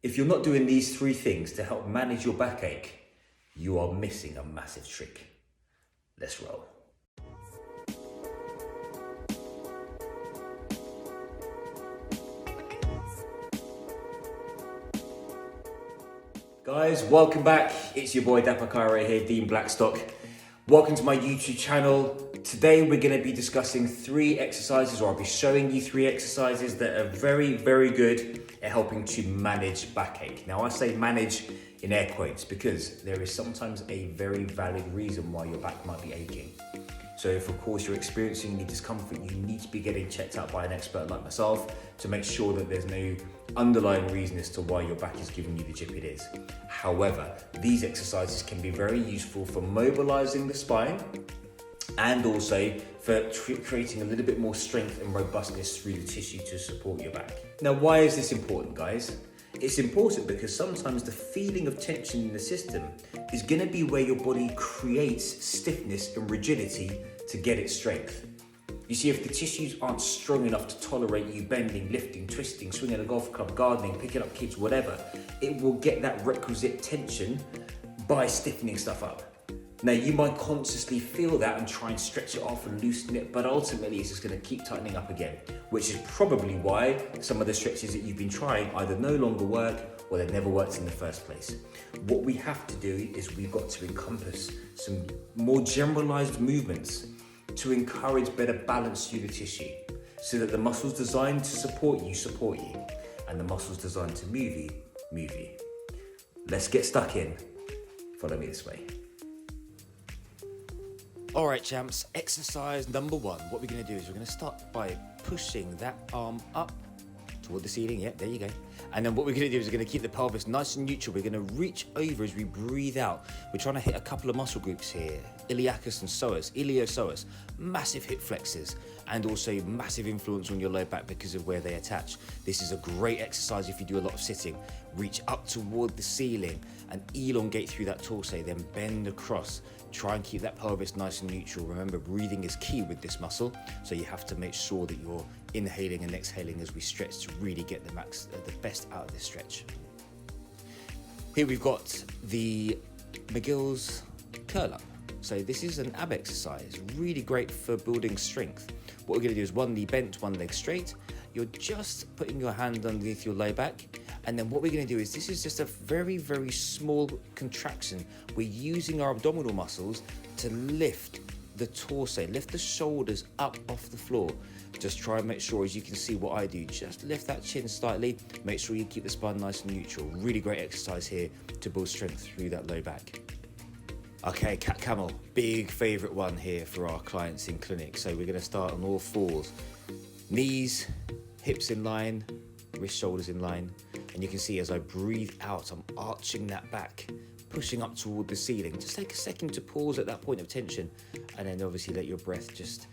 If you're not doing these three things to help manage your backache, you are missing a massive trick. Let's roll. Guys, welcome back. It's your boy Dapper Cairo here, Dean Blackstock. Welcome to my YouTube channel. Today we're going to be discussing three exercises, or I'll be showing you three exercises that are very, very good at helping to manage backache. Now I say manage in air quotes because there is sometimes a very valid reason why your back might be aching. So if of course you're experiencing any discomfort, you need to be getting checked out by an expert like myself to make sure that there's no underlying reason as to why your back is giving you the jip it is. However, these exercises can be very useful for mobilizing the spine and also for creating a little bit more strength and robustness through the tissue to support your back. Now, why is this important, guys? It's important because sometimes the feeling of tension in the system is going to be where your body creates stiffness and rigidity to get its strength. You see, if the tissues aren't strong enough to tolerate you bending, lifting, twisting, swinging a golf club, gardening, picking up kids, whatever, it will get that requisite tension by stiffening stuff up. Now, you might consciously feel that and try and stretch it off and loosen it, but ultimately it's just going to keep tightening up again, which is probably why some of the stretches that you've been trying either no longer work or they've never worked in the first place. What we have to do is we've got to encompass some more generalized movements to encourage better balance through the tissue so that the muscles designed to support you, and the muscles designed to move you. Let's get stuck in. Follow me this way. All right, champs, exercise number one. What we're gonna do is we're gonna start by pushing that arm up toward the ceiling. Yep, there you go. And then what we're gonna do is we're gonna keep the pelvis nice and neutral. We're gonna reach over as we breathe out. We're trying to hit a couple of muscle groups here. Iliacus and psoas, iliopsoas, massive hip flexors, and also massive influence on your low back because of where they attach. This is a great exercise if you do a lot of sitting. Reach up toward the ceiling and elongate through that torso, then bend across. Try and keep that pelvis nice and neutral. Remember, breathing is key with this muscle, so you have to make sure that you're inhaling and exhaling as we stretch to really get the best out of this stretch. Here we've got the McGills Curl-Up. So this is an ab exercise, really great for building strength. What we're gonna do is one knee bent, one leg straight. You're just putting your hand underneath your low back. And then what we're gonna do is, this is just a very, very small contraction. We're using our abdominal muscles to lift the torso, lift the shoulders up off the floor. Just try and make sure, as you can see what I do, just lift that chin slightly. Make sure you keep the spine nice and neutral. Really great exercise here to build strength through that low back. Okay, cat camel, big favorite one here for our clients in clinic. So we're gonna start on all fours. Knees, hips in line, wrist, shoulders in line. And you can see as I breathe out, I'm arching that back, pushing up toward the ceiling. Just take a second to pause at that point of tension, and then obviously let your breath just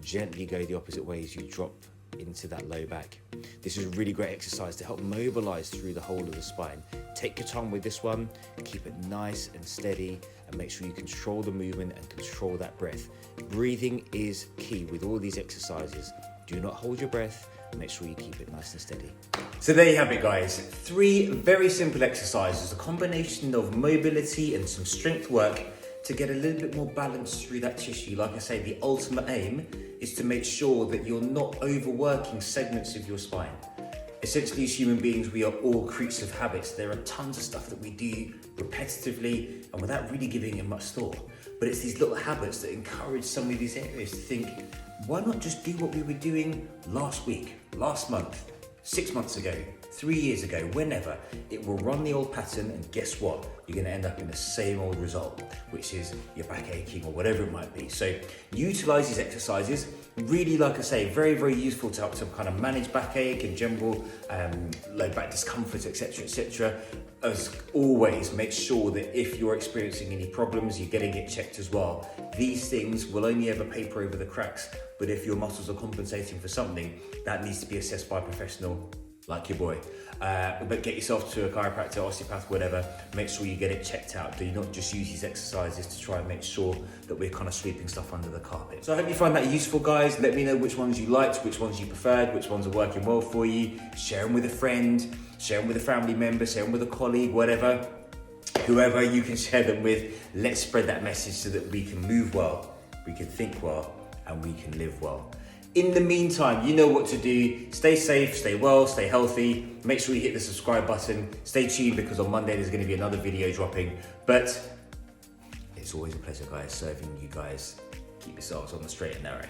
gently go the opposite way as you drop into that low back. This is a really great exercise to help mobilize through the whole of the spine. Take your time with this one, keep it nice and steady, and make sure you control the movement and control that breath. Breathing is key with all these exercises. Do not hold your breath. Make sure you keep it nice and steady. So there you have it, guys. Three very simple exercises, a combination of mobility and some strength work to get a little bit more balance through that tissue. Like I say, the ultimate aim is to make sure that you're not overworking segments of your spine. Essentially, as human beings, we are all creatures of habits. There are tons of stuff that we do repetitively and without really giving it much thought. But it's these little habits that encourage some of these areas to think, why not just do what we were doing last week, last month, 6 months ago, 3 years ago, whenever. It will run the old pattern, and guess what? You're gonna end up in the same old result, which is your back aching or whatever it might be. So utilize these exercises. Really, like I say, very, very useful to help to kind of manage backache and general low back discomfort, etc., etc. As always, make sure that if you're experiencing any problems, you're getting it checked as well. These things will only ever paper over the cracks, but if your muscles are compensating for something, that needs to be assessed by a professional like your boy. But get yourself to a chiropractor, osteopath, whatever. Make sure you get it checked out. Do not just use these exercises to try and make sure that we're kind of sweeping stuff under the carpet. So I hope you find that useful, guys. Let me know which ones you liked, which ones you preferred, which ones are working well for you. Share them with a friend, share them with a family member, share them with a colleague, whatever. Whoever you can share them with. Let's spread that message so that we can move well, we can think well, and we can live well. In the meantime, you know what to do. Stay safe, stay well, stay healthy. Make sure you hit the subscribe button. Stay tuned because on Monday there's going to be another video dropping. But it's always a pleasure, guys, serving you guys. Keep yourselves on the straight and narrow.